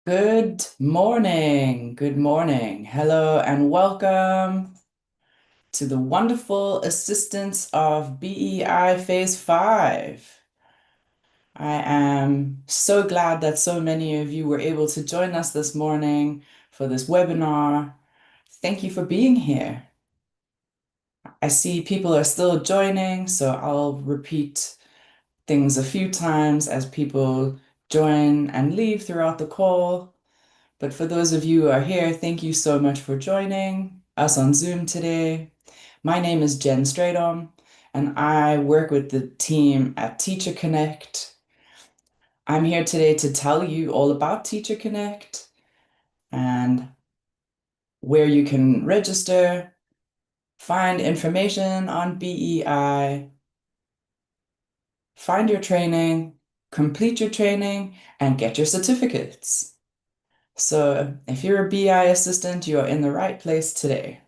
Good morning. Good morning. Hello and welcome to the wonderful assistance of BEI Phase 5. I am so glad that so many of you were able to join us this morning for this webinar. Thank you for being here. I see people are still joining, so I'll repeat things a few times as people join and leave throughout the call. But for those of you who are here, thank you so much for joining us on Zoom today. My name is Jen Stradom, and I work with the team at Teacher Connect. I'm here today to tell you all about Teacher Connect and where you can register, find information on BEI, find your training, complete your training, and get your certificates. So if you're a BI assistant, you're in the right place today.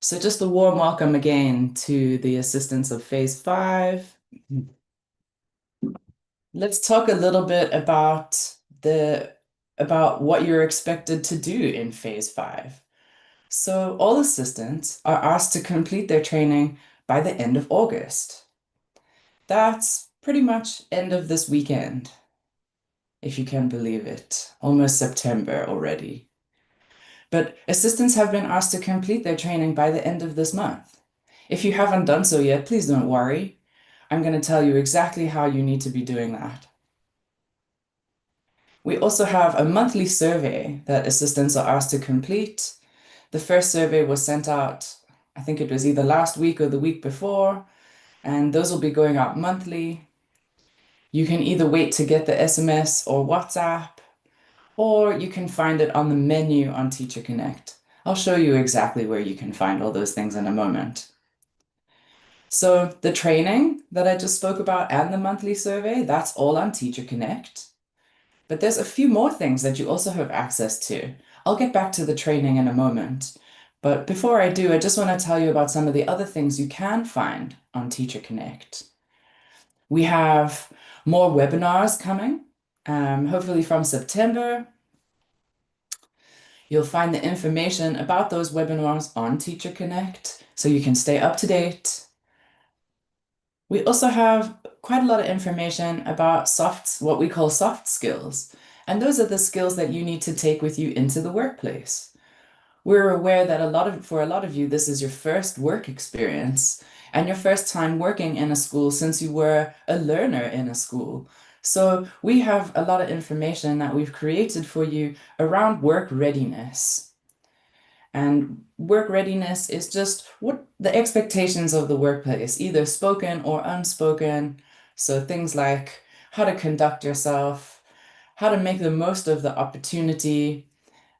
So just a warm welcome again to the assistants of Phase 5. Let's talk a little bit about what you're expected to do in Phase 5. So all assistants are asked to complete their training by the end of August. That's pretty much end of this weekend, if you can believe it. Almost September already. But assistants have been asked to complete their training by the end of this month. If you haven't done so yet, please don't worry. I'm going to tell you exactly how you need to be doing that. We also have a monthly survey that assistants are asked to complete. The first survey was sent out, I think it was either last week or the week before, and those will be going out monthly. You can either wait to get the SMS or WhatsApp, or you can find it on the menu on Teacher Connect. I'll show you exactly where you can find all those things in a moment. So the training that I just spoke about and the monthly survey, that's all on Teacher Connect. But there's a few more things that you also have access to. I'll get back to the training in a moment. But before I do, I just want to tell you about some of the other things you can find on Teacher Connect. We have more webinars coming, hopefully from September. You'll find the information about those webinars on Teacher Connect, so you can stay up to date. We also have quite a lot of information about what we call soft skills. And those are the skills that you need to take with you into the workplace. We're aware that for a lot of you, this is your first work experience and your first time working in a school since you were a learner in a school. So we have a lot of information that we've created for you around work readiness. And work readiness is just what the expectations of the workplace, either spoken or unspoken. So things like how to conduct yourself, how to make the most of the opportunity,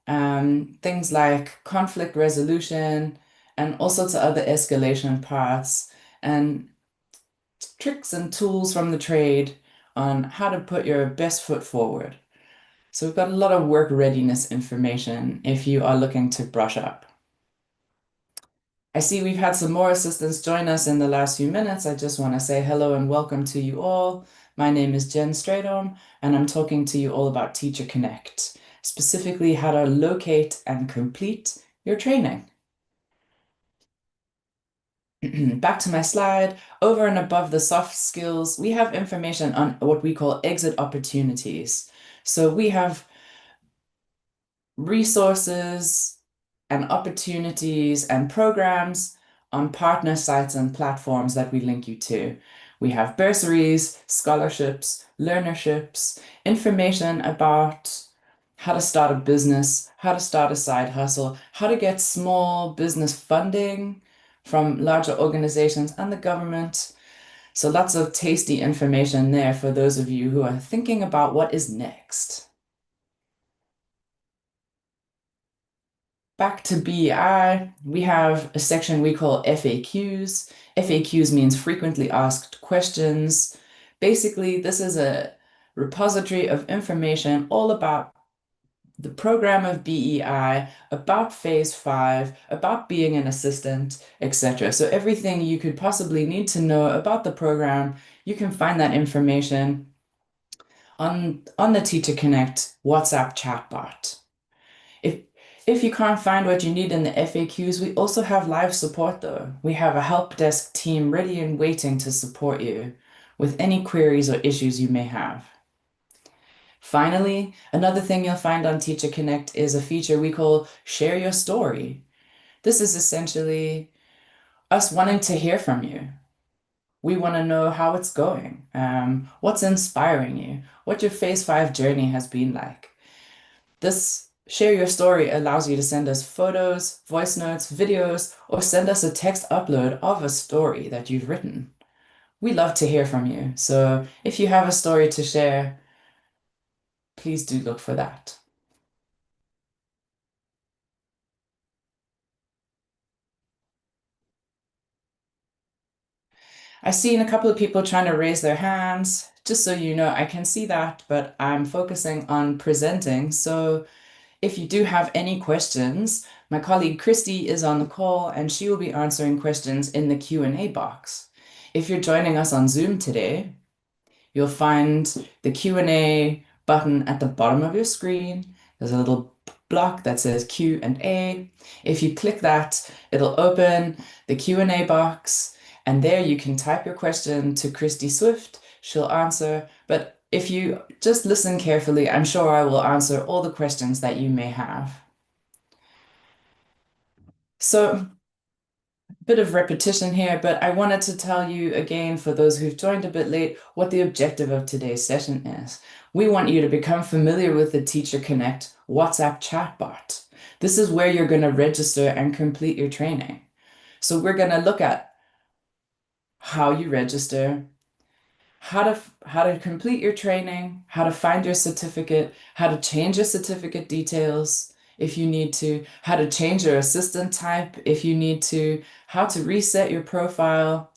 things like conflict resolution, and all sorts of other escalation paths, and tricks and tools from the trade on how to put your best foot forward. So we've got a lot of work readiness information if you are looking to brush up. I see we've had some more assistants join us in the last few minutes. I just want to say hello and welcome to you all. My name is Jen Stradom, and I'm talking to you all about Teacher Connect, specifically how to locate and complete your training. Back to my slide, over and above the soft skills, we have information on what we call exit opportunities. So we have resources and opportunities and programs on partner sites and platforms that we link you to. We have bursaries, scholarships, learnerships, information about how to start a business, how to start a side hustle, how to get small business funding from larger organizations and the government. So lots of tasty information there for those of you who are thinking about what is next. Back to BEI, we have a section we call FAQs. FAQs means frequently asked questions. Basically, this is a repository of information all about the program of BEI, about Phase 5, about being an assistant, etc. So everything you could possibly need to know about the program you can find that information on the Teacher Connect WhatsApp chatbot. If if you can't find what you need in the FAQs, we also have live support though. We have a help desk team ready and waiting to support you with any queries or issues you may have. Finally, another thing you'll find on Teacher Connect is a feature we call Share Your Story. This is essentially us wanting to hear from you. We want to know how it's going, what's inspiring you, what your Phase 5 journey has been like. This Share Your Story allows you to send us photos, voice notes, videos, or send us a text upload of a story that you've written. We love to hear from you, so if you have a story to share, please do look for that. I've seen a couple of people trying to raise their hands. Just so you know, I can see that, but I'm focusing on presenting. So if you do have any questions, my colleague Christy is on the call and she will be answering questions in the Q&A box. If you're joining us on Zoom today, you'll find the Q&A button at the bottom of your screen. There's a little block that says Q&A. If you click that, it'll open the Q&A box, and there you can type your question to Christy Swift. She'll answer, but if you just listen carefully, I'm sure I will answer all the questions that you may have. So, bit of repetition here, but I wanted to tell you again, for those who've joined a bit late, what the objective of today's session is. We want you to become familiar with the Teacher Connect WhatsApp chatbot. This is where you're going to register and complete your training. So we're going to look at how you register, how to complete your training, how to find your certificate, how to change your certificate details if you need to, how to change your assistant type if you need to, how to reset your profile,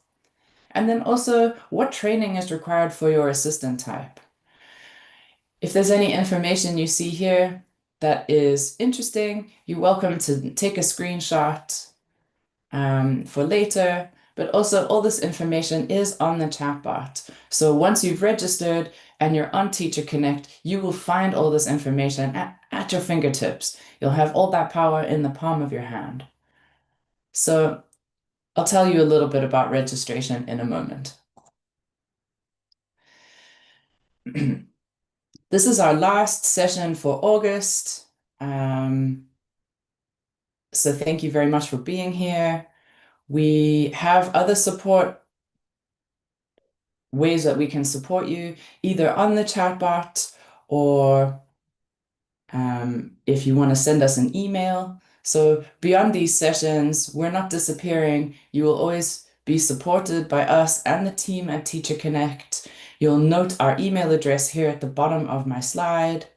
and then also what training is required for your assistant type. If there's any information you see here that is interesting, you're welcome to take a screenshot for later, but also all this information is on the chatbot. So once you've registered and you're on Teacher Connect, you will find all this information at your fingertips. You'll have all that power in the palm of your hand. So I'll tell you a little bit about registration in a moment. This is our last session for August. So thank you very much for being here. We have other support ways that we can support you, either on the chatbot or if you want to send us an email. So beyond these sessions, we're not disappearing. You will always be supported by us and the team at Teacher Connect. You'll note our email address here at the bottom of my slide.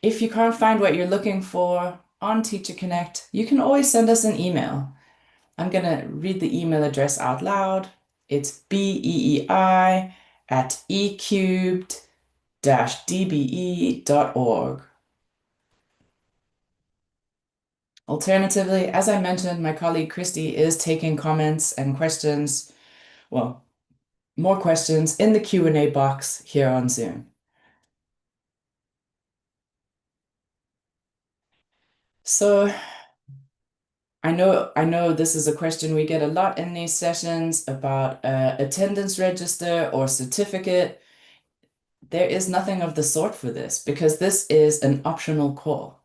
If you can't find what you're looking for on Teacher Connect, you can always send us an email. I'm going to read the email address out loud. It's BEEI at ecubed-dbe.org. Alternatively, as I mentioned, my colleague Christy is taking comments and questions, well, more questions in the Q&A box here on Zoom. So I know this is a question we get a lot in these sessions about attendance register or certificate. There is nothing of the sort for this because this is an optional call.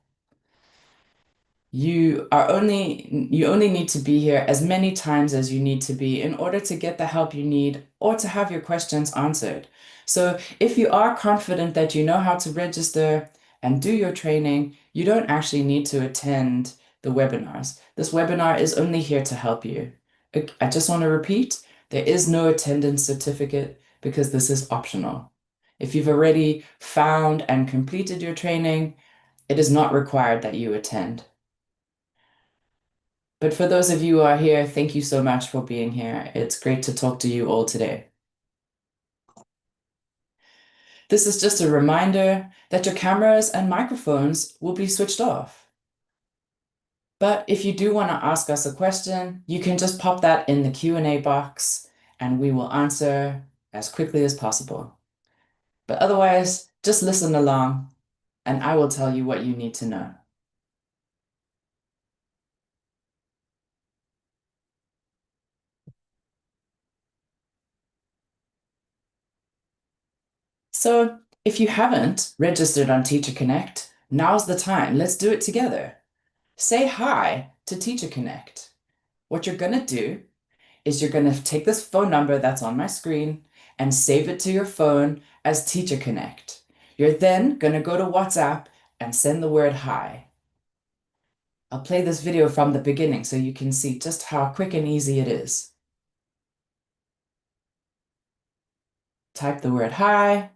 You only need to be here as many times as you need to be in order to get the help you need or to have your questions answered. So if you are confident that you know how to register and do your training, you don't actually need to attend the webinars. This webinar is only here to help you. I just want to repeat, there is no attendance certificate because this is optional. If you've already found and completed your training, it is not required that you attend. But for those of you who are here, thank you so much for being here. It's great to talk to you all today. This is just a reminder that your cameras and microphones will be switched off. But if you do want to ask us a question, you can just pop that in the Q&A box and we will answer as quickly as possible. But otherwise, just listen along and I will tell you what you need to know. So if you haven't registered on Teacher Connect, now's the time. Let's do it together. Say hi to Teacher Connect. What you're going to do is you're going to take this phone number that's on my screen and save it to your phone as Teacher Connect. You're then going to go to WhatsApp and send the word hi. I'll play this video from the beginning so you can see just how quick and easy it is. Type the word hi,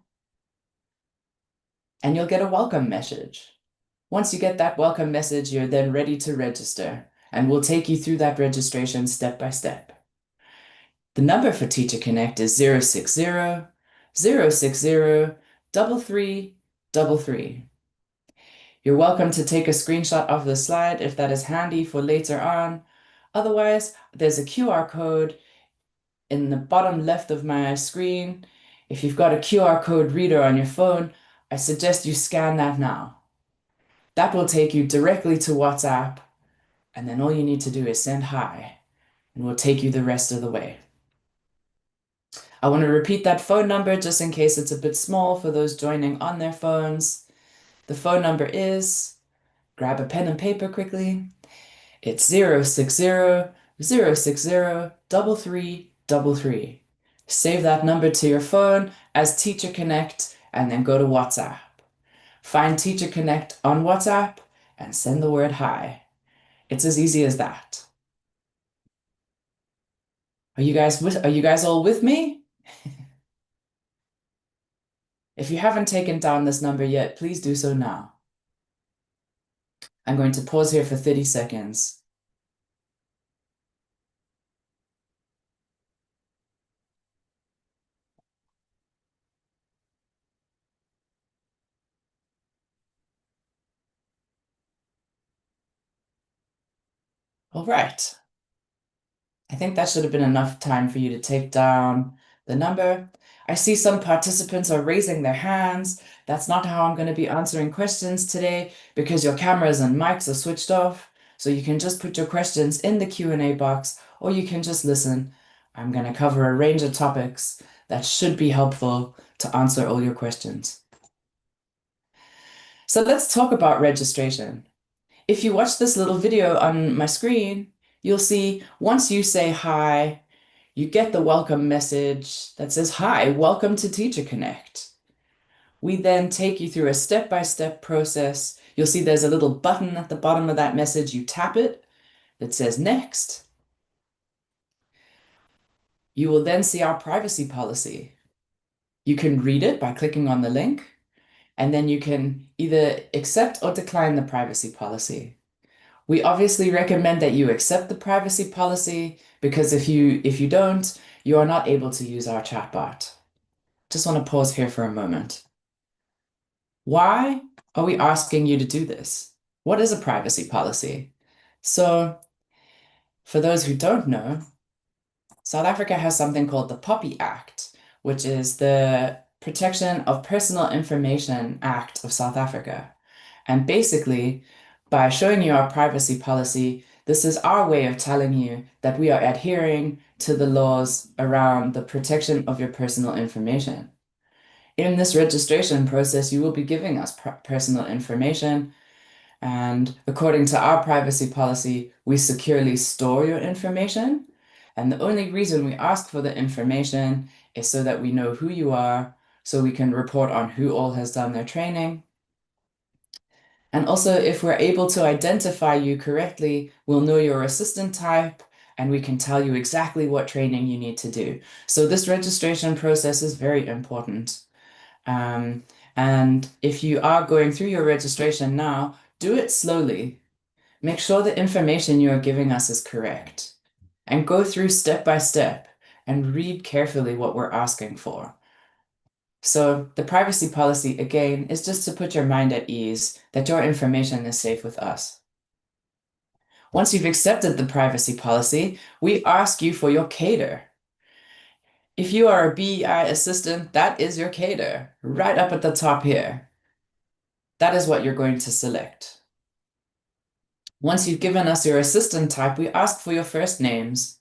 and you'll get a welcome message. Once you get that welcome message, you're then ready to register, and we'll take you through that registration step by step. The number for Teacher Connect is 060 060 3333. You're welcome to take a screenshot of the slide if that is handy for later on. Otherwise, there's a QR code in the bottom left of my screen. If you've got a QR code reader on your phone, I suggest you scan that now. That will take you directly to WhatsApp, and then all you need to do is send hi, and we'll take you the rest of the way. I want to repeat that phone number just in case it's a bit small for those joining on their phones. The phone number is, grab a pen and paper quickly, it's 060 060 3333. Save that number to your phone as Teacher Connect and then go to WhatsApp. Find Teacher Connect on WhatsApp and send the word hi. It's as easy as that. Are you guys all with me? If you haven't taken down this number yet, please do so now. I'm going to pause here for 30 seconds. All right. I think that should have been enough time for you to take down the number. I see some participants are raising their hands. That's not how I'm going to be answering questions today because your cameras and mics are switched off. So you can just put your questions in the Q&A box or you can just listen. I'm going to cover a range of topics that should be helpful to answer all your questions. So let's talk about registration. If you watch this little video on my screen, you'll see once you say hi, you get the welcome message that says, hi, welcome to Teacher Connect. We then take you through a step-by-step process. You'll see there's a little button at the bottom of that message. You tap it, that says next. You will then see our privacy policy. You can read it by clicking on the link, and then you can either accept or decline the privacy policy. We obviously recommend that you accept the privacy policy because if you don't, you are not able to use our chatbot. Just want to pause here for a moment. Why are we asking you to do this? What is a privacy policy? So, for those who don't know, South Africa has something called the POPI Act, which is the Protection of Personal Information Act of South Africa. And basically, by showing you our privacy policy, this is our way of telling you that we are adhering to the laws around the protection of your personal information. In this registration process, you will be giving us personal information, and according to our privacy policy, we securely store your information. And the only reason we ask for the information is so that we know who you are, so we can report on who all has done their training. And also, if we're able to identify you correctly, we'll know your assistant type and we can tell you exactly what training you need to do. So this registration process is very important. And if you are going through your registration now, do it slowly. Make sure the information you are giving us is correct. And go through step by step and read carefully what we're asking for. So the privacy policy, again, is just to put your mind at ease that your information is safe with us. Once you've accepted the privacy policy, we ask you for your CADR. If you are a BEI assistant, that is your cater, right up at the top here. That is what you're going to select. Once you've given us your assistant type, we ask for your first names.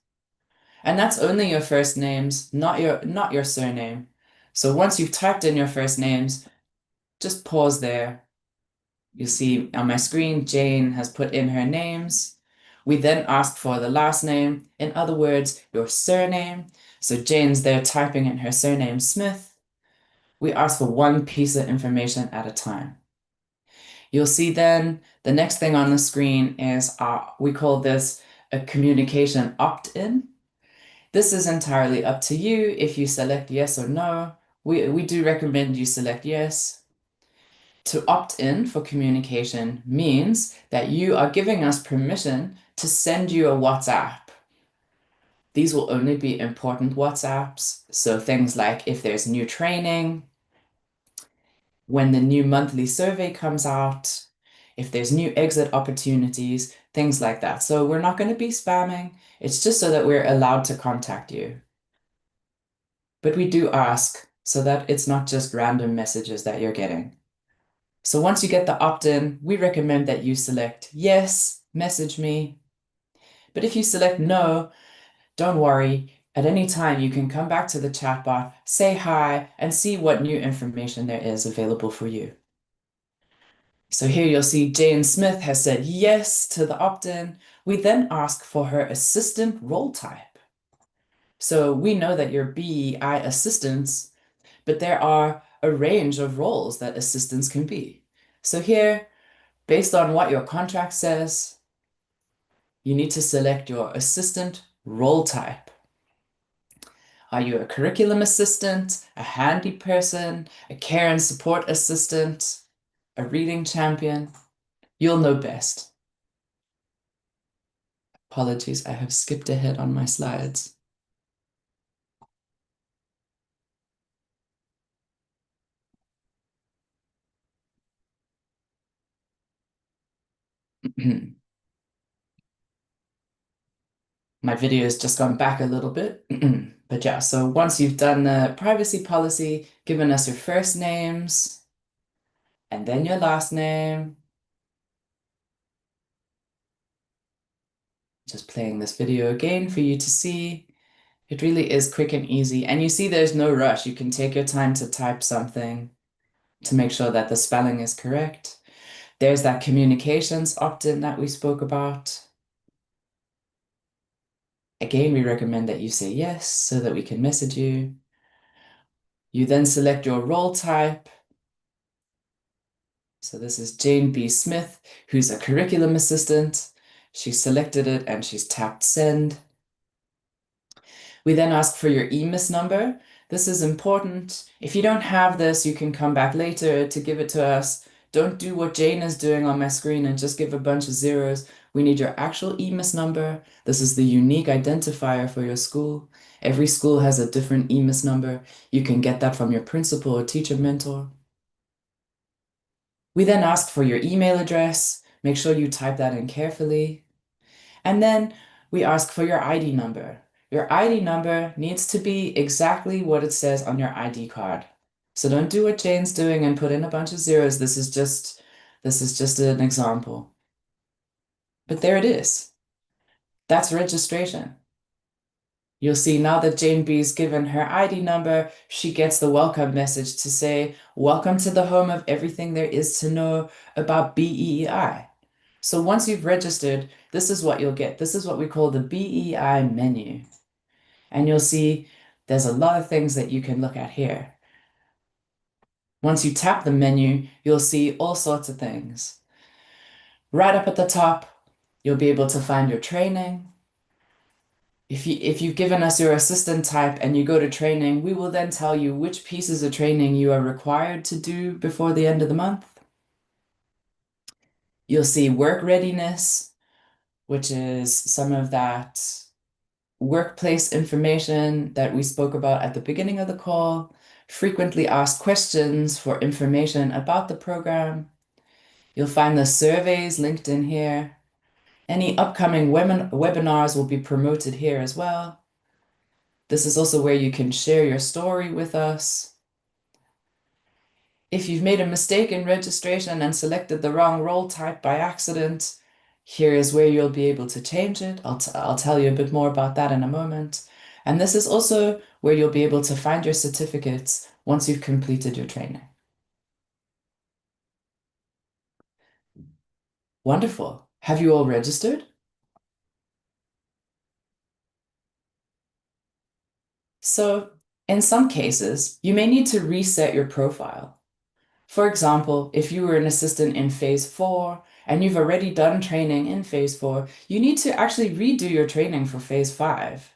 And that's only your first names, not your surname. So once you've typed in your first names, just pause there. You see on my screen, Jane has put in her names. We then ask for the last name, in other words, your surname. So Jane's there typing in her surname, Smith. We ask for one piece of information at a time. You'll see then the next thing on the screen is we call this a communication opt-in. This is entirely up to you if you select yes or no. We do recommend you select yes. To opt in for communication means that you are giving us permission to send you a WhatsApp. These will only be important WhatsApps. So things like if there's new training, when the new monthly survey comes out, if there's new exit opportunities, things like that. So we're not going to be spamming. It's just so that we're allowed to contact you. But we do ask so that it's not just random messages that you're getting. So once you get the opt-in, we recommend that you select yes, message me. But if you select no, don't worry. At any time, you can come back to the chatbot, say hi, and see what new information there is available for you. So here you'll see Jane Smith has said yes to the opt-in. We then ask for her assistant role type. So we know that you're BEI assistants, but there are a range of roles that assistants can be. So here, based on what your contract says, you need to select your assistant role type. Are you a curriculum assistant, a handy person, a care and support assistant, a reading champion? You'll know best. Apologies, I have skipped ahead on my slides. My video has just gone back a little bit. But yeah, so once you've done the privacy policy, given us your first names, and then your last name, just playing this video again for you to see. It really is quick and easy. And you see there's no rush. You can take your time to type something to make sure that the spelling is correct. There's that communications opt-in that we spoke about. Again, we recommend that you say yes so that we can message you. You then select your role type. So this is Jane B. Smith, who's a curriculum assistant. She selected it and she's tapped send. We then ask for your EMIS number. This is important. If you don't have this, you can come back later to give it to us. Don't do what Jane is doing on my screen and just give a bunch of zeros. We need your actual EMIS number. This is the unique identifier for your school. Every school has a different EMIS number. You can get that from your principal or teacher mentor. We then ask for your email address. Make sure you type that in carefully. And then we ask for your ID number. Your ID number needs to be exactly what it says on your ID card. So don't do what Jane's doing and put in a bunch of zeros. This is just an example. But there it is. That's registration. You'll see now that Jane B's given her ID number, she gets the welcome message to say, welcome to the home of everything there is to know about BEEI. So once you've registered, this is what you'll get. This is what we call the BEI menu. And you'll see there's a lot of things that you can look at here. Once you tap the menu, you'll see all sorts of things. Right up at the top, you'll be able to find your training. If you've given us your assistant type and you go to training, we will then tell you which pieces of training you are required to do before the end of the month. You'll see work readiness, which is some of that workplace information that we spoke about at the beginning of the call, frequently asked questions for information about the program. You'll find the surveys linked in here. Any upcoming webinars will be promoted here as well. This is also where you can share your story with us. If you've made a mistake in registration and selected the wrong role type by accident, here is where you'll be able to change it. I'll tell you a bit more about that in a moment. And this is also where you'll be able to find your certificates once you've completed your training. Wonderful. Have you all registered? So, in some cases, you may need to reset your profile. For example, if you were an assistant in phase 4 and you've already done training in phase 4, you need to actually redo your training for phase 5.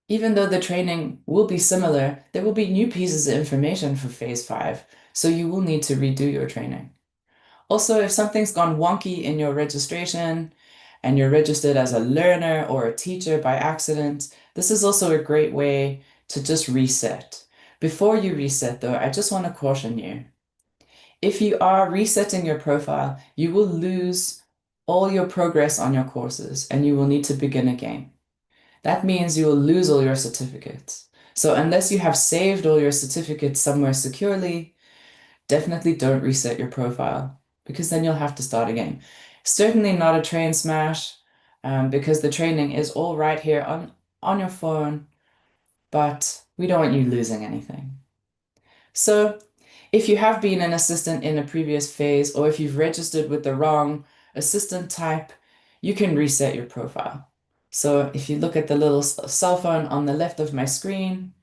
Even though the training will be similar, there will be new pieces of information for phase 5, so you will need to redo your training. Also, if something's gone wonky in your registration and you're registered as a learner or a teacher by accident, this is also a great way to just reset. Before you reset, though, I just want to caution you. If you are resetting your profile, you will lose all your progress on your courses and you will need to begin again. That means you will lose all your certificates. So unless you have saved all your certificates somewhere securely, definitely don't reset your profile because then you'll have to start again. Certainly not a train smash, because the training is all right here on your phone, but we don't want you losing anything. So if you have been an assistant in a previous phase, or if you've registered with the wrong assistant type, you can reset your profile. So if you look at the little cell phone on the left of my screen,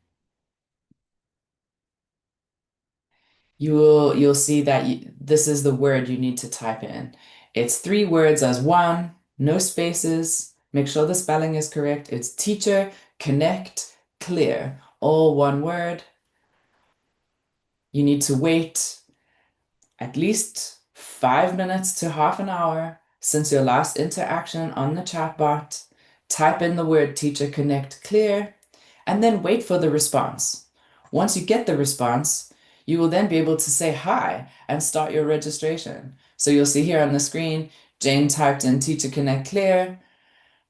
you'll see that this is the word you need to type in. It's 3 words as one, no spaces. Make sure the spelling is correct. It's teacher, connect, clear, all one word. You need to wait at least 5 minutes to half an hour since your last interaction on the chatbot. Type in the word teacher connect clear and then wait for the response. Once you get the response, you will then be able to say hi and start your registration. So you'll see here on the screen, Jane typed in teacher connect clear.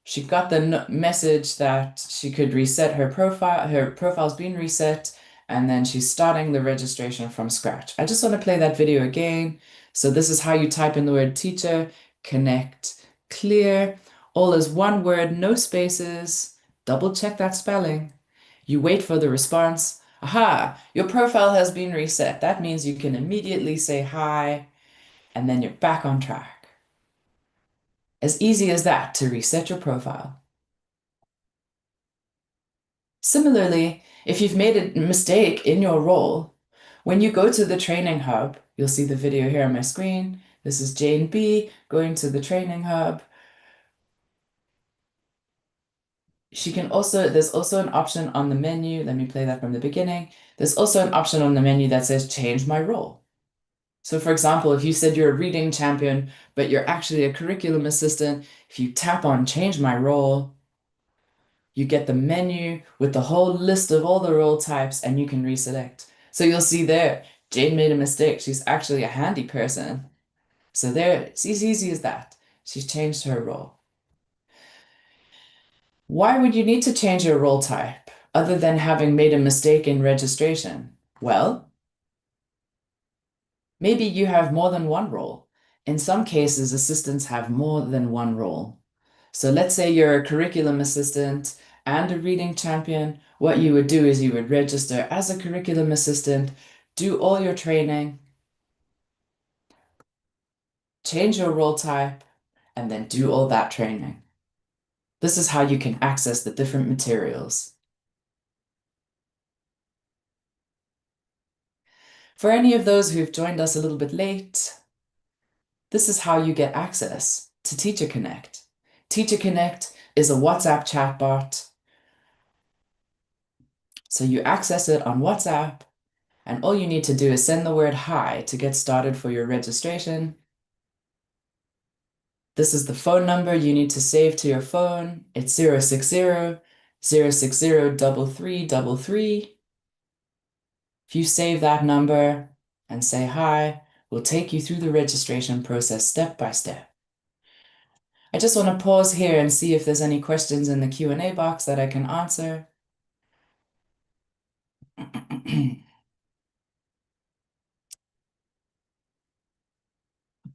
She got the message that she could reset her profile. Her profile's been reset, and then she's starting the registration from scratch. I just want to play that video again. So this is how you type in the word teacher, connect, clear. All is one word, no spaces. Double check that spelling. You wait for the response. Aha, your profile has been reset. That means you can immediately say hi, and then you're back on track. As easy as that to reset your profile. Similarly, if you've made a mistake in your role, when you go to the training hub, you'll see the video here on my screen. This is Jane B going to the training hub. There's also an option on the menu. Let me play that from the beginning. There's also an option on the menu that says change my role. So for example, if you said you're a reading champion, but you're actually a curriculum assistant, if you tap on change my role, you get the menu with the whole list of all the role types and you can reselect. So you'll see there, Jane made a mistake. She's actually a handy person. So there, it's as easy as that. She's changed her role. Why would you need to change your role type other than having made a mistake in registration? Well, maybe you have more than one role. In some cases, assistants have more than one role. So let's say you're a curriculum assistant and a reading champion. What you would do is you would register as a curriculum assistant, do all your training, change your role type, and then do all that training. This is how you can access the different materials. For any of those who've joined us a little bit late, this is how you get access to Teacher Connect. Teacher Connect is a WhatsApp chatbot. So you access it on WhatsApp, and all you need to do is send the word hi to get started for your registration. This is the phone number you need to save to your phone. It's 060 060 3333. If you save that number and say hi, we'll take you through the registration process step by step. I just want to pause here and see if there's any questions in the Q&A box that I can answer.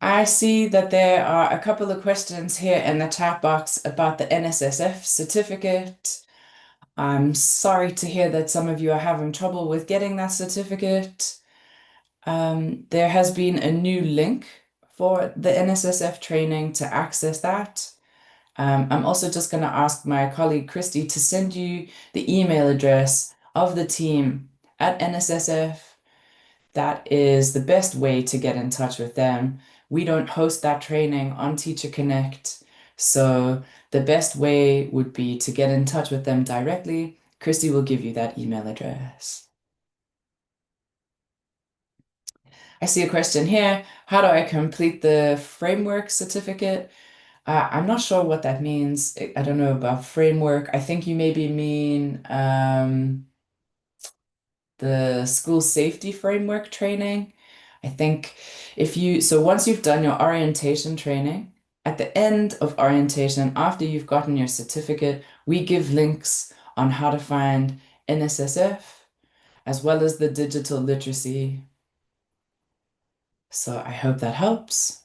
I see that there are a couple of questions here in the chat box about the NSSF certificate. I'm sorry to hear that some of you are having trouble with getting that certificate. There has been a new link for the NSSF training to access that. I'm also just going to ask my colleague Christy to send you the email address of the team at NSSF. That is the best way to get in touch with them. We don't host that training on Teacher Connect, so the best way would be to get in touch with them directly. Christy will give you that email address. I see a question here. How do I complete the framework certificate? I'm not sure what that means. I don't know about framework. I think you maybe mean the school safety framework training. I think so once you've done your orientation training, at the end of orientation, after you've gotten your certificate, we give links on how to find NSSF as well as the digital literacy. So I hope that helps.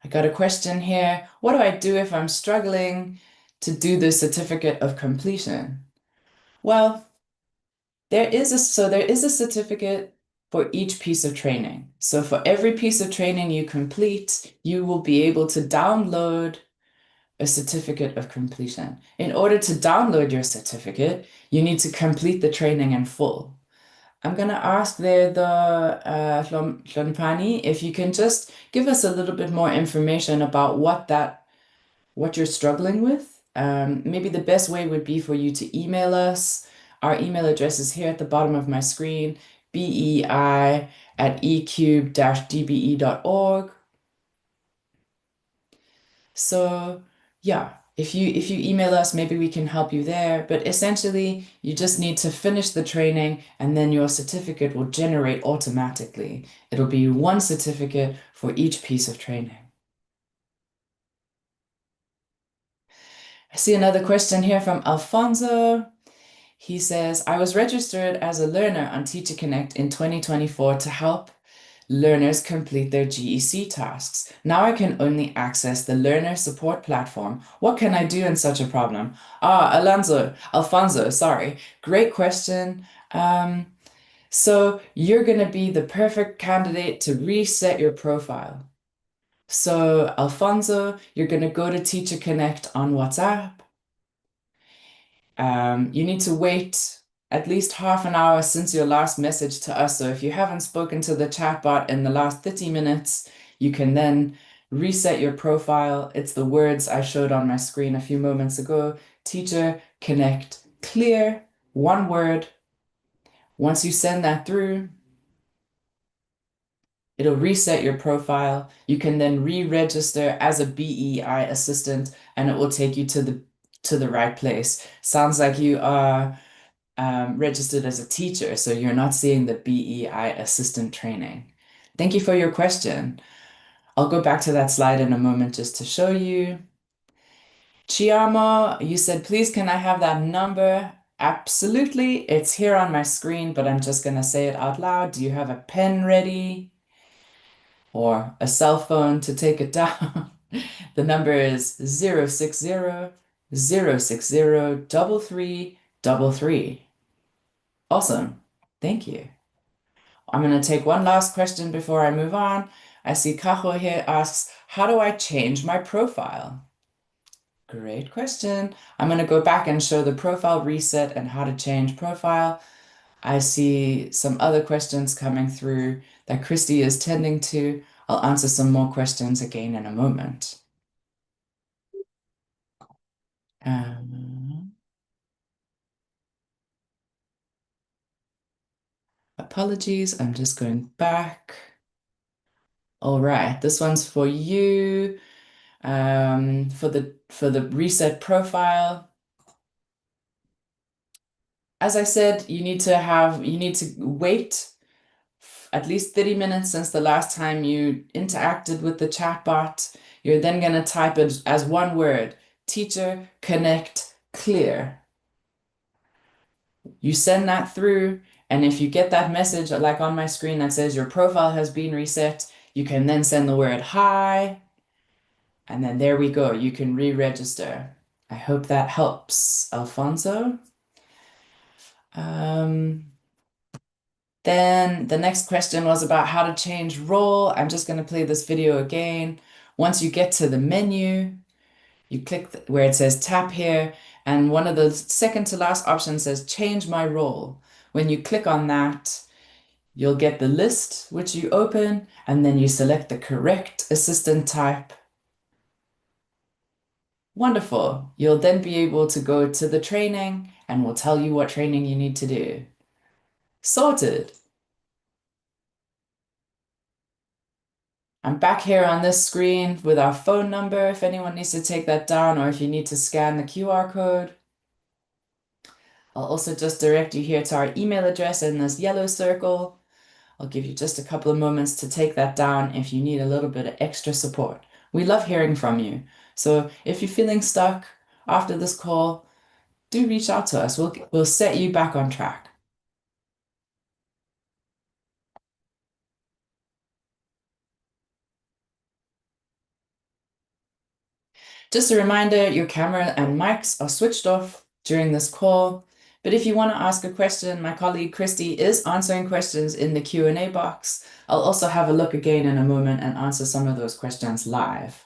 I got a question here. What do I do if I'm struggling to do the certificate of completion? Well, there is a certificate for each piece of training. So for every piece of training you complete, you will be able to download a certificate of completion. In order to download your certificate, you need to complete the training in full. I'm going to ask there the Hlonpani if you can just give us a little bit more information about what you're struggling with. Maybe the best way would be for you to email us. Our email address is here at the bottom of my screen, BEEI@ecubed-DBE.org. So yeah, if you email us, maybe we can help you there. But essentially, you just need to finish the training and then your certificate will generate automatically. It'll be one certificate for each piece of training. I see another question here from Alfonso. He says, I was registered as a learner on Teacher Connect in 2024 to help learners complete their GEC tasks. Now I can only access the learner support platform. What can I do in such a problem? Alfonso, sorry. Great question. So you're going to be the perfect candidate to reset your profile. So Alfonso, you're going to go to Teacher Connect on WhatsApp. You need to wait at least half an hour since your last message to us. So if you haven't spoken to the chatbot in the last 30 minutes, you can then reset your profile. It's the words I showed on my screen a few moments ago. Teacher Connect clear, one word. Once you send that through, it'll reset your profile. You can then re-register as a BEI assistant and it will take you to the right place. Sounds like you are registered as a teacher, so you're not seeing the BEI assistant training. Thank you for your question. I'll go back to that slide in a moment just to show you. Chiamo, you said, please, can I have that number? Absolutely. It's here on my screen, but I'm just going to say it out loud. Do you have a pen ready or a cell phone to take it down? The number is 060-060-3333. Awesome. Thank you. I'm going to take one last question before I move on. I see Kaho here asks, how do I change my profile? Great question. I'm going to go back and show the profile reset and how to change profile. I see some other questions coming through that Christy is tending to. I'll answer some more questions again in a moment. Apologies, I'm just going back. All right, this one's for you. For the reset profile. As I said, you need to wait at least 30 minutes since the last time you interacted with the chatbot. You're then going to type it as one word, teacher connect clear. You send that through, and if you get that message like on my screen that says your profile has been reset, you can then send the word hi, and then there we go. You can re-register. I hope that helps, Alfonso. Then the next question was about how to change role. I'm just going to play this video again. Once you get to the menu, you click where it says tap here, and one of the second to last options says change my role. When you click on that, you'll get the list, which you open, and then you select the correct assistant type. Wonderful. You'll then be able to go to the training, and we'll tell you what training you need to do. Sorted. I'm back here on this screen with our phone number if anyone needs to take that down or if you need to scan the QR code. I'll also just direct you here to our email address in this yellow circle. I'll give you just a couple of moments to take that down if you need a little bit of extra support. We love hearing from you. So if you're feeling stuck after this call, do reach out to us. We'll set you back on track. Just a reminder, your camera and mics are switched off during this call. But if you want to ask a question, my colleague Christy is answering questions in the Q&A box. I'll also have a look again in a moment and answer some of those questions live.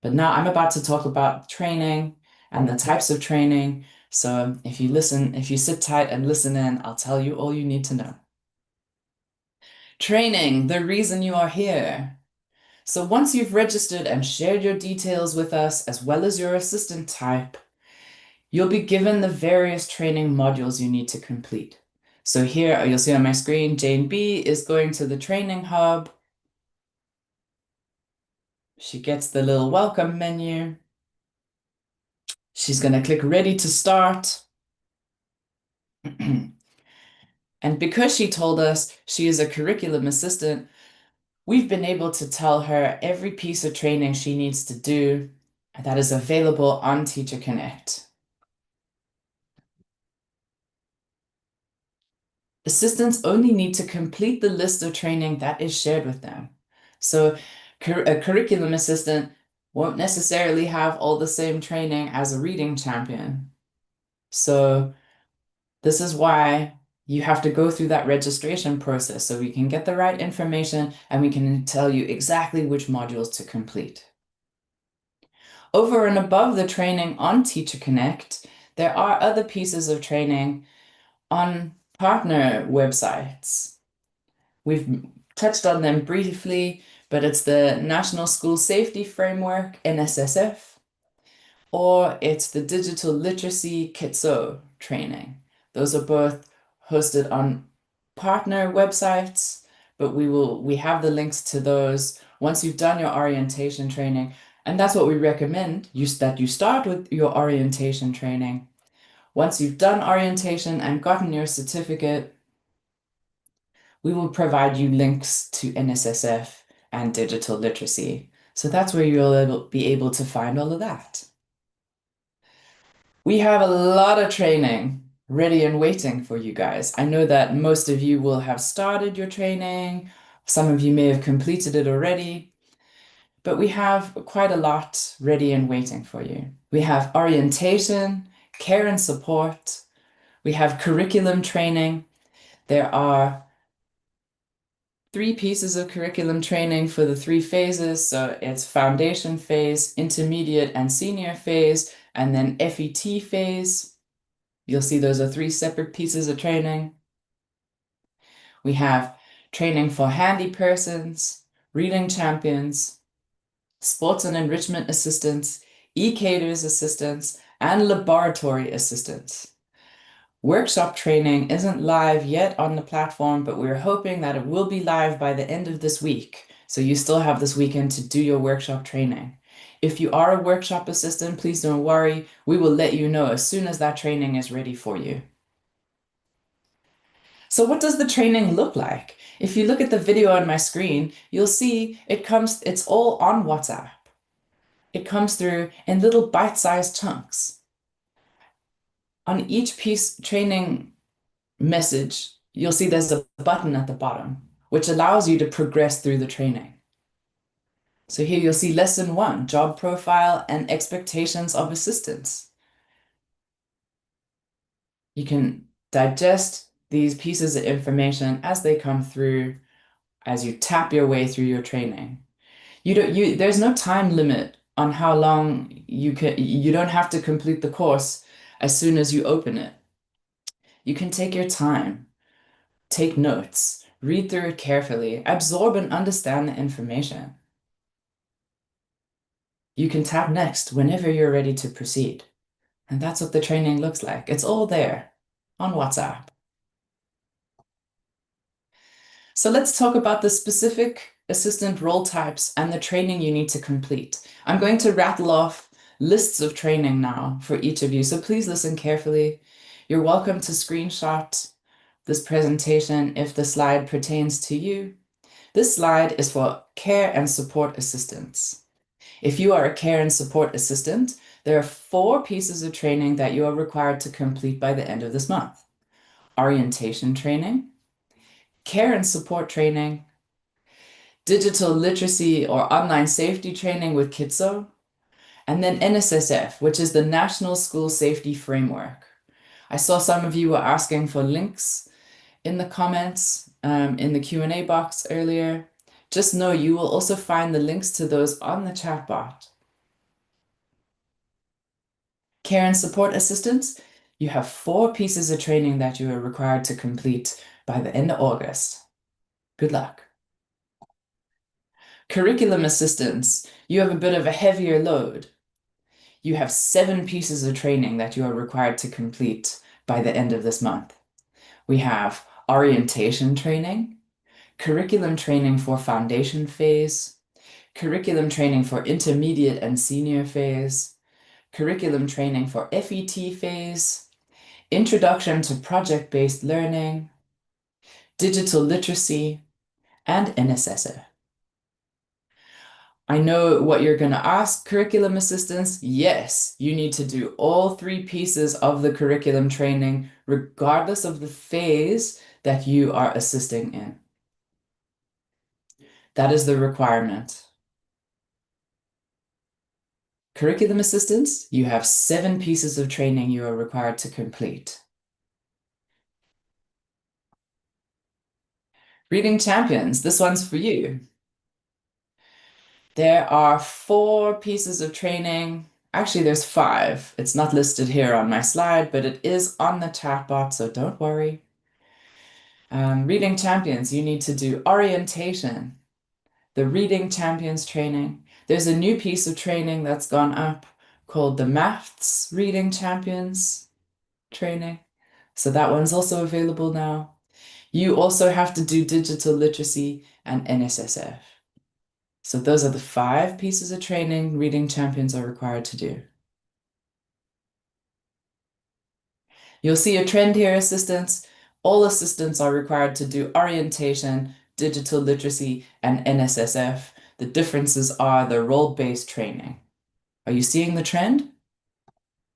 But now I'm about to talk about training and the types of training. So if you sit tight and listen in, I'll tell you all you need to know. Training, the reason you are here. So once you've registered and shared your details with us, as well as your assistant type, you'll be given the various training modules you need to complete. So here you'll see on my screen, Jane B is going to the training hub. She gets the little welcome menu. She's going to click ready to start. And because she told us she is a curriculum assistant, we've been able to tell her every piece of training she needs to do that is available on Teacher Connect. Assistants only need to complete the list of training that is shared with them. So a curriculum assistant won't necessarily have all the same training as a reading champion. So this is why you have to go through that registration process so we can get the right information and we can tell you exactly which modules to complete. Over and above the training on Teacher Connect, there are other pieces of training on partner websites. We've touched on them briefly, but it's the National School Safety Framework, NSSF, or it's the Digital Literacy Kitso training. Those are both hosted on partner websites, but we have the links to those once you've done your orientation training. And that's what we recommend, that you start with your orientation training. Once you've done orientation and gotten your certificate, we will provide you links to NSSF and digital literacy. So that's where you'll be able to find all of that. We have a lot of training ready and waiting for you guys. I know that most of you will have started your training. Some of you may have completed it already, but we have quite a lot ready and waiting for you. We have orientation, care and support. We have curriculum training. There are 3 pieces of curriculum training for the 3 phases. So it's foundation phase, intermediate and senior phase, and then FET phase. You'll see those are 3 separate pieces of training. We have training for handy persons, reading champions, sports and enrichment assistants, e-caters assistants, and laboratory assistants. Workshop training isn't live yet on the platform, but we're hoping that it will be live by the end of this week. So you still have this weekend to do your workshop training. If you are a workshop assistant, please don't worry. We will let you know as soon as that training is ready for you. So what does the training look like? If you look at the video on my screen, you'll see it's all on WhatsApp. It comes through in little bite-sized chunks. On each piece training message, you'll see there's a button at the bottom, which allows you to progress through the training. So here you'll see lesson 1, job profile and expectations of assistants. You can digest these pieces of information as they come through, as you tap your way through your training. There's no time limit on how long you don't have to complete the course as soon as you open it. You can take your time, take notes, read through it carefully, absorb and understand the information. You can tap next whenever you're ready to proceed. And that's what the training looks like. It's all there on WhatsApp. So let's talk about the specific assistant role types and the training you need to complete. I'm going to rattle off lists of training now for each of you, so please listen carefully. You're welcome to screenshot this presentation if the slide pertains to you. This slide is for care and support assistants. If you are a care and support assistant, there are 4 pieces of training that you are required to complete by the end of this month. Orientation training, care and support training, digital literacy or online safety training with KITSO, and then NSSF, which is the National School Safety Framework. I saw some of you were asking for links in the comments, in the Q&A box earlier. Just know you will also find the links to those on the chat bot. Care and support assistants, you have 4 pieces of training that you are required to complete by the end of August. Good luck. Curriculum assistants, you have a bit of a heavier load. You have 7 pieces of training that you are required to complete by the end of this month. We have orientation training, curriculum training for foundation phase, curriculum training for intermediate and senior phase, curriculum training for FET phase, introduction to project-based learning, digital literacy, and NSSF. I know what you're going to ask, curriculum assistants. Yes, you need to do all 3 pieces of the curriculum training, regardless of the phase that you are assisting in. That is the requirement. Curriculum assistants, you have 7 pieces of training you are required to complete. Reading champions, this one's for you. There are 4 pieces of training. Actually, there's 5. It's not listed here on my slide, but it is on the chatbot, so don't worry. Reading champions, you need to do orientation, the reading champions training. There's a new piece of training that's gone up called the maths reading champions training. So that one's also available now. You also have to do digital literacy and NSSF. So those are the 5 pieces of training reading champions are required to do. You'll see a trend here, assistants. All assistants are required to do orientation, digital literacy, and NSSF. The differences are the role-based training. Are you seeing the trend?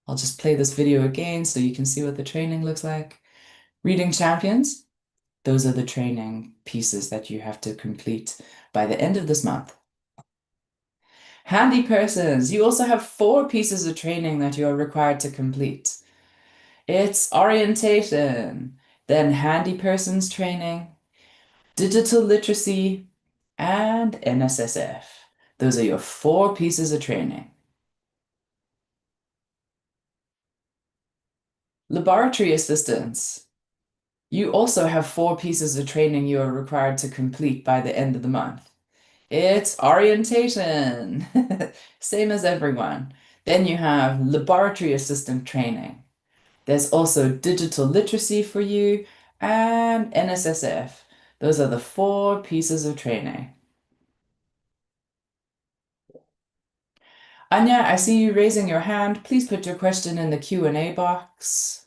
I'll just play this video again so you can see what the training looks like. Reading champions, those are the training pieces that you have to complete by the end of this month. Handy persons, you also have 4 pieces of training that you are required to complete. It's orientation, then handy persons training, digital literacy, and NSSF. Those are your 4 pieces of training. Laboratory assistants. You also have 4 pieces of training you are required to complete by the end of the month. It's orientation, same as everyone. Then you have laboratory assistant training. There's also digital literacy for you and NSSF. Those are the 4 pieces of training. Anya, I see you raising your hand. Please put your question in the Q&A box.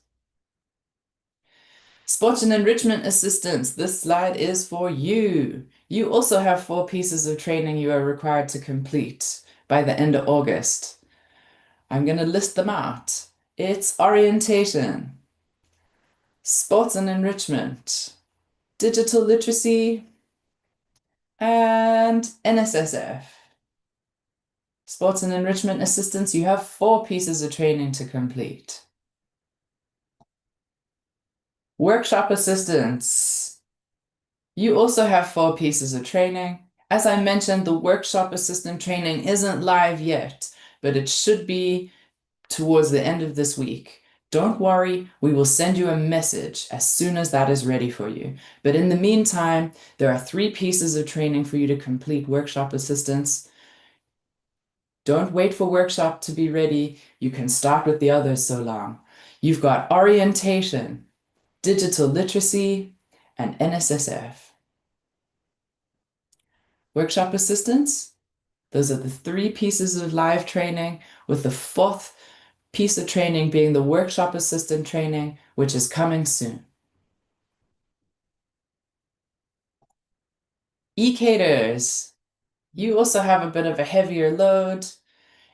Sports and enrichment assistants, this slide is for you. You also have 4 pieces of training you are required to complete by the end of August. I'm going to list them out. It's orientation, sports and enrichment, digital literacy, and NSSF. Sports and enrichment assistants, you have 4 pieces of training to complete. Workshop assistants, you also have 4 pieces of training. As I mentioned, the workshop assistant training isn't live yet, but it should be towards the end of this week. Don't worry, we will send you a message as soon as that is ready for you. But in the meantime, there are 3 pieces of training for you to complete workshop assistants. Don't wait for workshop to be ready. You can start with the others so long. You've got orientation, digital literacy, and NSSF. Workshop assistants, those are the 3 pieces of live training, with the 4th piece of training being the workshop assistant training, which is coming soon. Ecaters, you also have a bit of a heavier load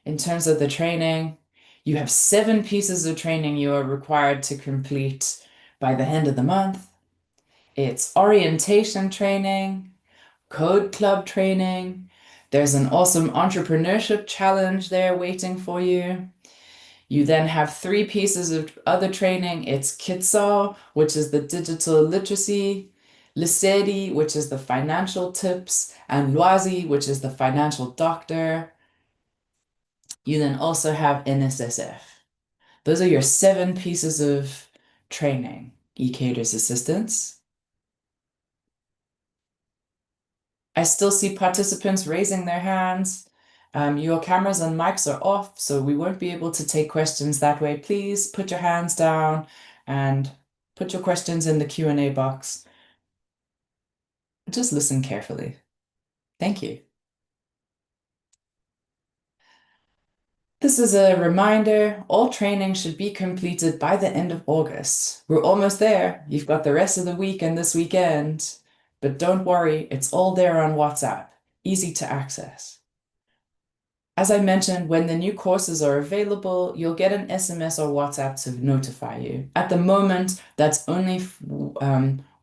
in terms of the training. You have 7 pieces of training you are required to complete by the end of the month. It's orientation training, code club training. There's an awesome entrepreneurship challenge there waiting for you. You then have 3 pieces of other training. It's Kitso, which is the digital literacy, Lisedi, which is the financial tips, and Lwazi, which is the financial doctor. You then also have NSSF. Those are your 7 pieces of training, eCater's assistants. I still see participants raising their hands. Your cameras and mics are off, so we won't be able to take questions that way. Please put your hands down and put your questions in the Q&A box. Just listen carefully. Thank you. This is a reminder, all training should be completed by the end of August. We're almost there. You've got the rest of the week and this weekend, but don't worry, it's all there on WhatsApp, easy to access. As I mentioned, when the new courses are available, you'll get an SMS or WhatsApp to notify you. At the moment, that's only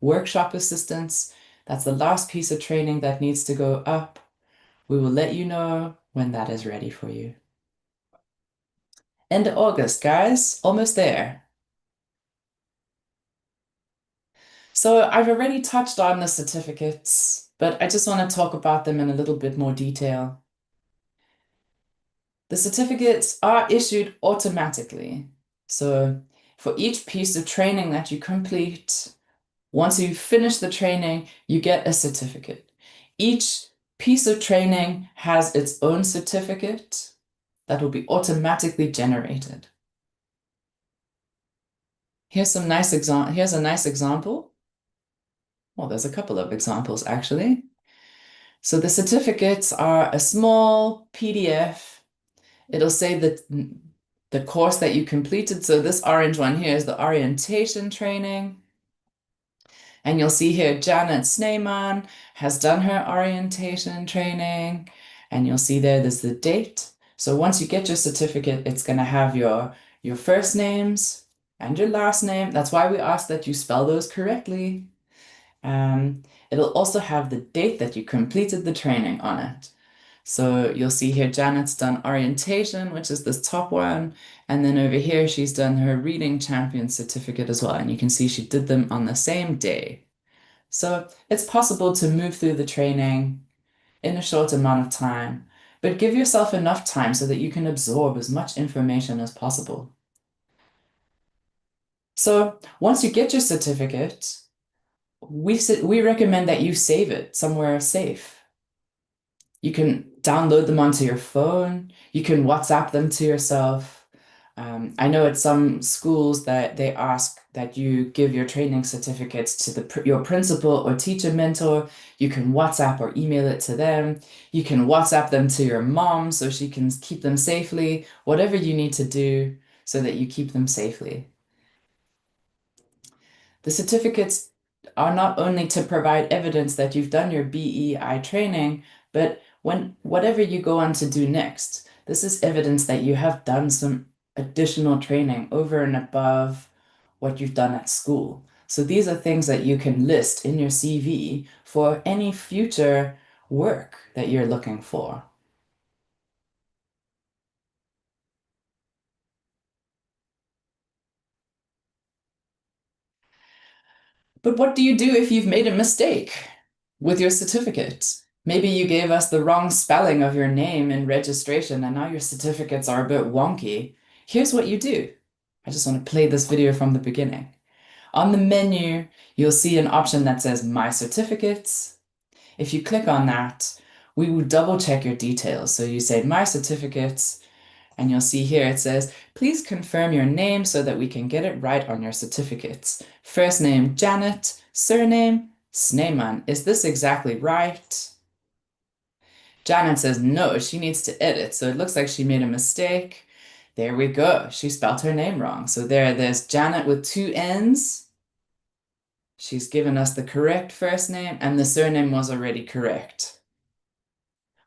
workshop assistance. That's the last piece of training that needs to go up. We will let you know when that is ready for you. End of August, guys, almost there. So I've already touched on the certificates, but I just want to talk about them in a little bit more detail. The certificates are issued automatically. So for each piece of training that you complete, once you finish the training, you get a certificate. Each piece of training has its own certificate that will be automatically generated. Here's a nice example. Well, there's a couple of examples actually. So the certificates are a small PDF. It'll say that the course that you completed. So this orange one here is the orientation training. And you'll see here Janet Sneyman has done her orientation training. And you'll see there's the date. So once you get your certificate, it's going to have your first names and your last name. That's why we ask that you spell those correctly. It'll also have the date that you completed the training on it. So you'll see here Janet's done orientation, which is this top one. And then over here, she's done her reading champion certificate as well. And you can see she did them on the same day. So it's possible to move through the training in a short amount of time, but give yourself enough time so that you can absorb as much information as possible. So once you get your certificate, we recommend that you save it somewhere safe. You can download them onto your phone. You can WhatsApp them to yourself. I know at some schools that they ask that you give your training certificates to your principal or teacher mentor. You can WhatsApp or email it to them. You can WhatsApp them to your mom so she can keep them safely. Whatever you need to do so that you keep them safely. The certificates are not only to provide evidence that you've done your BEI training, but whatever you go on to do next, this is evidence that you have done some additional training over and above what you've done at school. So these are things that you can list in your CV for any future work that you're looking for. But what do you do if you've made a mistake with your certificate? Maybe you gave us the wrong spelling of your name in registration and now your certificates are a bit wonky. Here's what you do. I just want to play this video from the beginning. On the menu, you'll see an option that says My Certificates. If you click on that, we will double check your details. So you say My Certificates, and you'll see here it says, please confirm your name so that we can get it right on your certificates. First name, Janet. Surname, Sneeman. Is this exactly right? Janet says no, she needs to edit. So it looks like she made a mistake. There we go. She spelled her name wrong. So there's Janet with two N's. She's given us the correct first name, and the surname was already correct.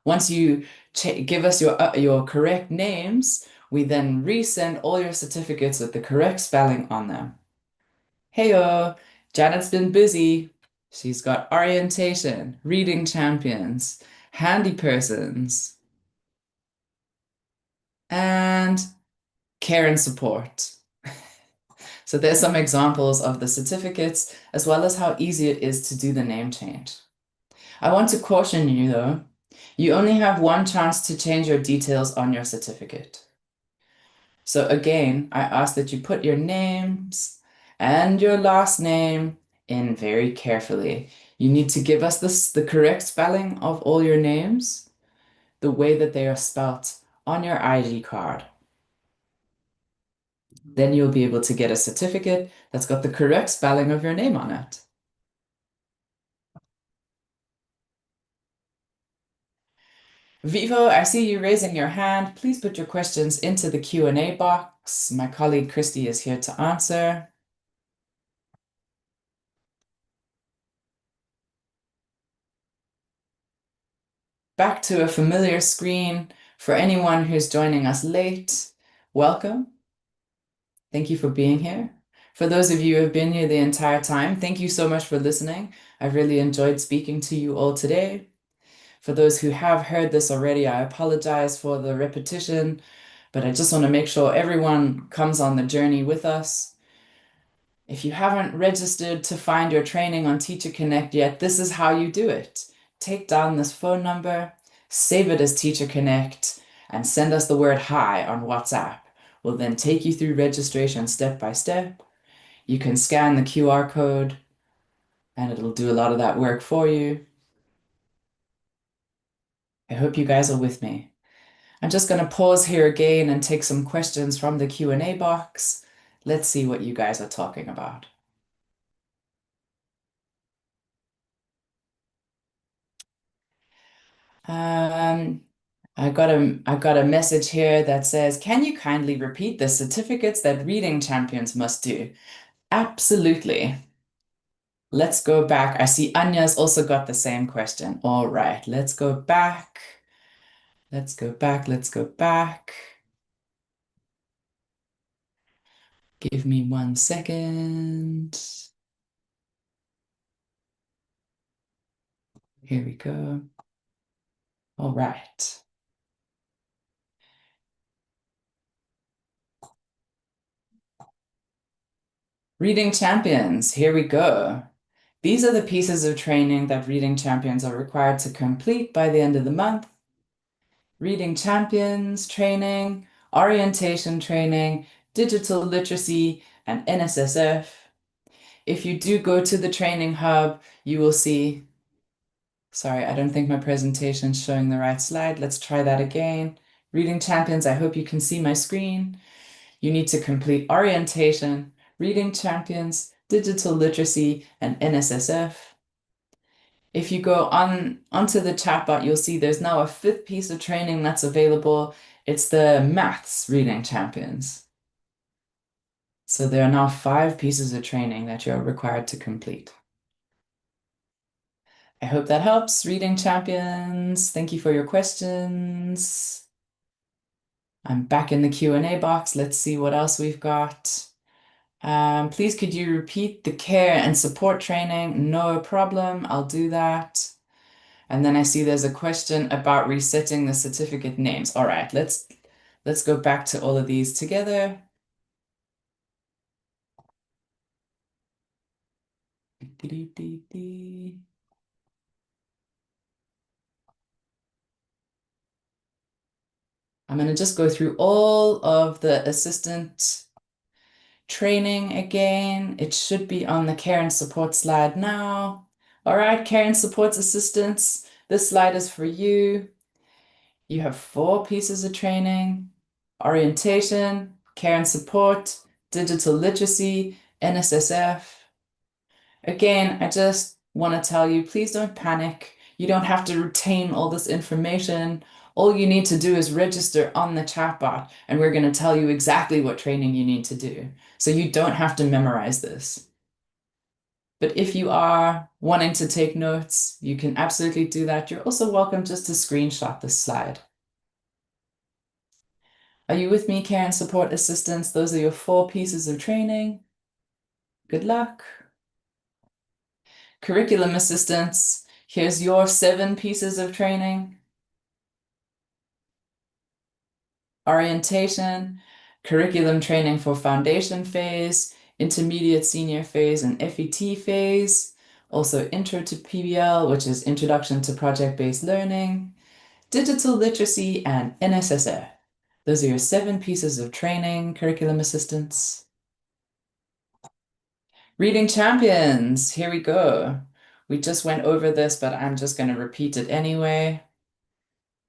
Once you give us your correct names, we then resend all your certificates with the correct spelling on them. Heyo, Janet's been busy. She's got orientation, reading champions, handy persons, and care and support. So there's some examples of the certificates, as well as how easy it is to do the name change. I want to caution you though, you only have one chance to change your details on your certificate. So again, I ask that you put your names and your last name in very carefully. You need to give us the correct spelling of all your names, the way that they are spelt on your ID card. Then you'll be able to get a certificate that's got the correct spelling of your name on it. Vivo, I see you raising your hand. Please put your questions into the Q&A box. My colleague Christy is here to answer. Back to a familiar screen for anyone who's joining us late. Welcome. Thank you for being here. For those of you who have been here the entire time, thank you so much for listening. I've really enjoyed speaking to you all today. For those who have heard this already, I apologize for the repetition, but I just want to make sure everyone comes on the journey with us. If you haven't registered to find your training on Teacher Connect yet, this is how you do it. Take down this phone number, save it as Teacher Connect, and send us the word hi on WhatsApp. We'll then take you through registration step by step. You can scan the QR code, and it'll do a lot of that work for you. I hope you guys are with me. I'm just going to pause here again and take some questions from the Q&A box. Let's see what you guys are talking about. Um, I got a message here that says, can you kindly repeat the certificates that reading champions must do? Absolutely. Let's go back. I see Anya's also got the same question. All right, let's go back. Let's go back. Let's go back. Give me 1 second. Here we go. All right. Reading champions, here we go. These are the pieces of training that reading champions are required to complete by the end of the month. Reading champions training, orientation training, digital literacy, and NSSF. If you do go to the training hub, you will see, sorry, I don't think my presentation's showing the right slide. Let's try that again. Reading champions, I hope you can see my screen. You need to complete orientation, reading champions, digital literacy, and NSSF. If you go onto the chatbot, you'll see there's now a fifth piece of training that's available. It's the maths reading champions. So there are now 5 pieces of training that you're required to complete. I hope that helps, reading champions. Thank you for your questions. I'm back in the Q&A box. Let's see what else we've got. Please could you repeat the care and support training? No problem, I'll do that. And then I see there's a question about resetting the certificate names. All right, let's go back to all of these together. I'm going to just go through all of the assistant training again. It should be on the care and support slide now. All right, care and support assistants, this slide is for you. You have 4 pieces of training: orientation, care and support, digital literacy, NSSF. Again, I just want to tell you, please don't panic. You don't have to retain all this information. All you need to do is register on the chatbot, and we're going to tell you exactly what training you need to do. So you don't have to memorize this. But if you are wanting to take notes, you can absolutely do that. You're also welcome just to screenshot this slide. Are you with me, care and support assistants? Those are your 4 pieces of training. Good luck. Curriculum assistants, here's your 7 pieces of training. Orientation, curriculum training for foundation phase, intermediate senior phase, and FET phase. Also intro to PBL, which is introduction to project-based learning, digital literacy, and NSSF. Those are your 7 pieces of training, curriculum assistants. Reading champions, here we go. We just went over this, but I'm just going to repeat it anyway.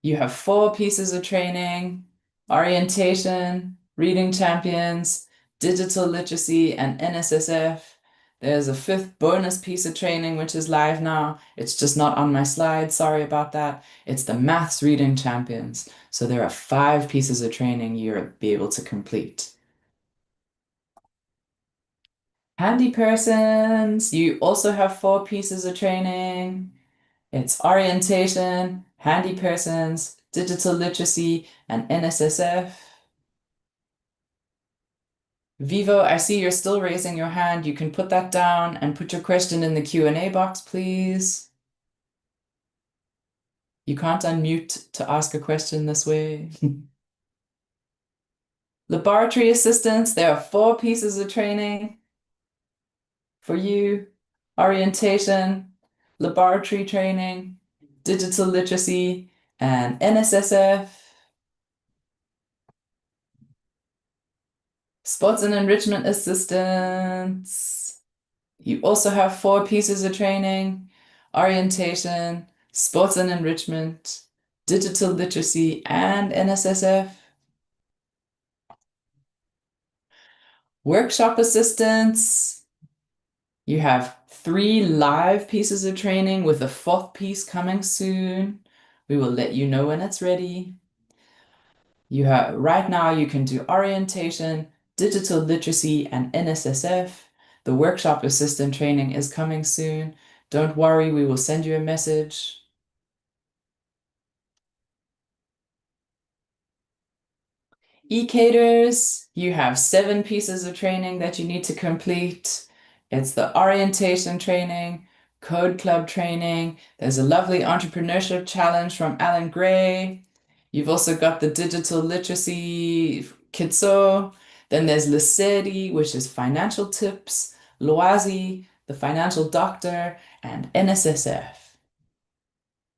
You have 4 pieces of training: orientation, reading champions, digital literacy, and NSSF. There's a 5th bonus piece of training, which is live now. It's just not on my slide. Sorry about that. It's the maths reading champions. So there are 5 pieces of training you'll be able to complete. Handy persons, you also have 4 pieces of training. It's orientation, handy persons, digital literacy, and NSSF. Vivo, I see you're still raising your hand. You can put that down and put your question in the Q&A box, please. You can't unmute to ask a question this way. Laboratory assistants, there are 4 pieces of training for you: orientation, laboratory training, digital literacy, and NSSF. Sports and enrichment assistants. You also have 4 pieces of training: orientation, sports and enrichment, digital literacy, and NSSF. Workshop assistants. You have 3 live pieces of training with a 4th piece coming soon. We will let you know when it's ready. Right now you can do orientation, digital literacy, and NSSF. The workshop assistant training is coming soon. Don't worry, we will send you a message. ECaters, you have 7 pieces of training that you need to complete. It's the orientation training, code club training. There's a lovely entrepreneurship challenge from Alan Gray. You've also got the digital literacy Kitso. Then there's Lisedi, which is financial tips, Loazi, the financial doctor, and NSSF.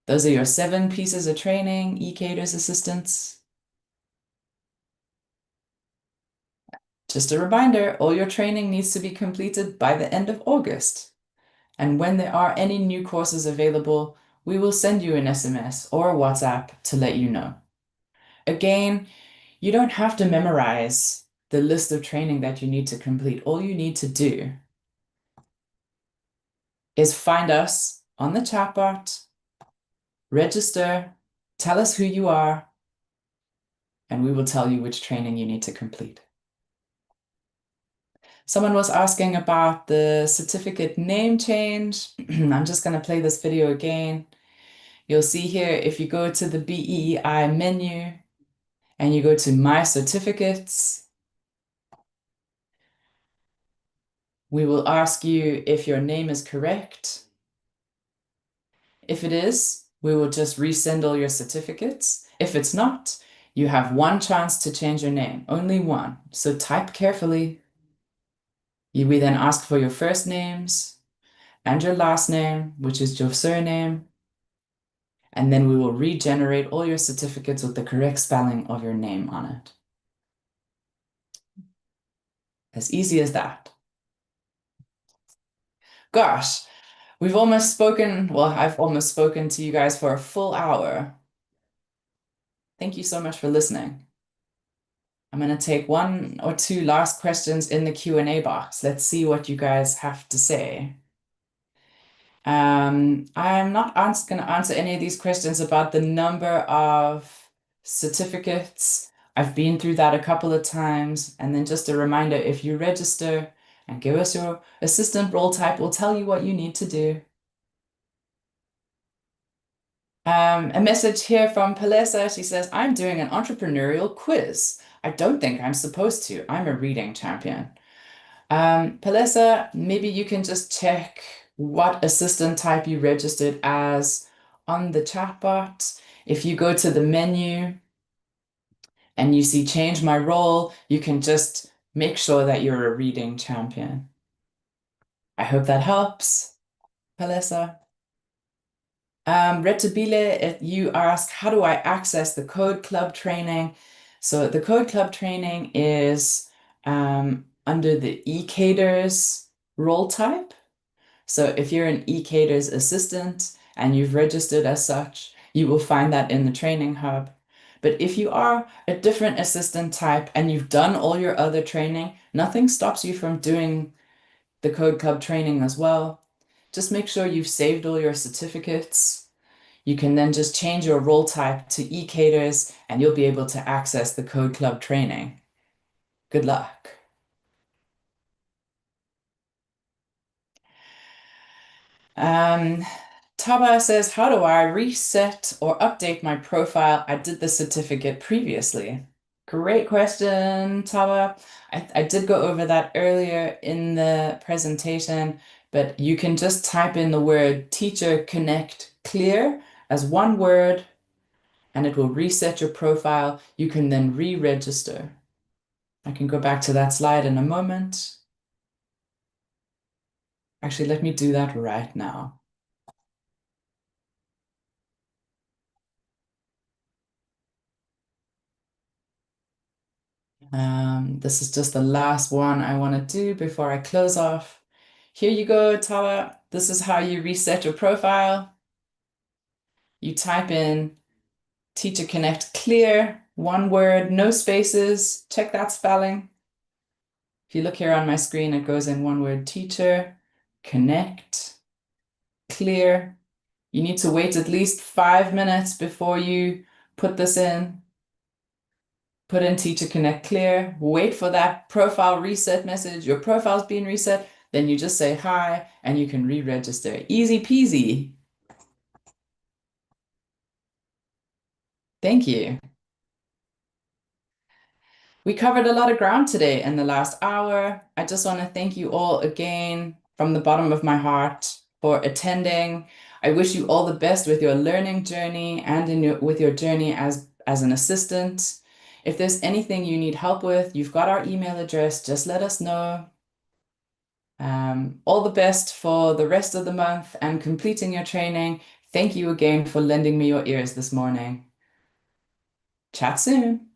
Those are your 7 pieces of training, ECaters assistants. Just a reminder, all your training needs to be completed by the end of August. And when there are any new courses available, we will send you an SMS or a WhatsApp to let you know. Again, you don't have to memorize the list of training that you need to complete. All you need to do is find us on the chatbot, register, tell us who you are, and we will tell you which training you need to complete. Someone was asking about the certificate name change. I'm just going to play this video again. You'll see here, if you go to the BEEI menu and you go to My Certificates, we will ask you if your name is correct. If it is, we will just resend all your certificates. If it's not, you have one chance to change your name, only one. So type carefully. We then ask for your first names and your last name, which is your surname. And then we will regenerate all your certificates with the correct spelling of your name on it. As easy as that. Gosh, we've almost spoken, well, I've almost spoken to you guys for a full hour. Thank you so much for listening. I'm going to take one or two last questions in the Q&A box. Let's see what you guys have to say. I'm not going to answer any of these questions about the number of certificates. I've been through that a couple of times. And then just a reminder, if you register and give us your assistant role type, we'll tell you what you need to do. A message here from Palesa. She says, I'm doing an entrepreneurial quiz. I don't think I'm supposed to. I'm a reading champion. Palesa, maybe you can just check what assistant type you registered as on the chatbot. If you go to the menu and you see change my role, you can just make sure that you're a reading champion. I hope that helps, Palesa. Retabile, you ask, how do I access the Code Club training? So the Code Club training is under the Ecaders role type. So if you're an Ecaders assistant and you've registered as such, you will find that in the training hub. But if you are a different assistant type and you've done all your other training, nothing stops you from doing the Code Club training as well. Just make sure you've saved all your certificates. You can then just change your role type to Ecaders and you'll be able to access the Code Club training. Good luck. Taba says, how do I reset or update my profile? I did the certificate previously. Great question, Taba. I did go over that earlier in the presentation, but you can just type in the word Teacher Connect Clear as one word, and it will reset your profile. You can then re-register. I can go back to that slide in a moment. Actually, let me do that right now. This is just the last one I want to do before I close off. Here you go, Tawa. This is how you reset your profile. You type in Teacher Connect Clear, one word, no spaces. Check that spelling. If you look here on my screen, it goes in one word, Teacher Connect Clear. You need to wait at least 5 minutes before you put this in. Put in Teacher Connect Clear, wait for that profile reset message. Your profile's being reset. Then you just say hi and you can re-register. Easy peasy. Thank you. We covered a lot of ground today in the last hour. I just want to thank you all again from the bottom of my heart for attending. I wish you all the best with your learning journey and with your journey as an assistant. If there's anything you need help with, you've got our email address, just let us know. All the best for the rest of the month and completing your training. Thank you again for lending me your ears this morning. Chat soon.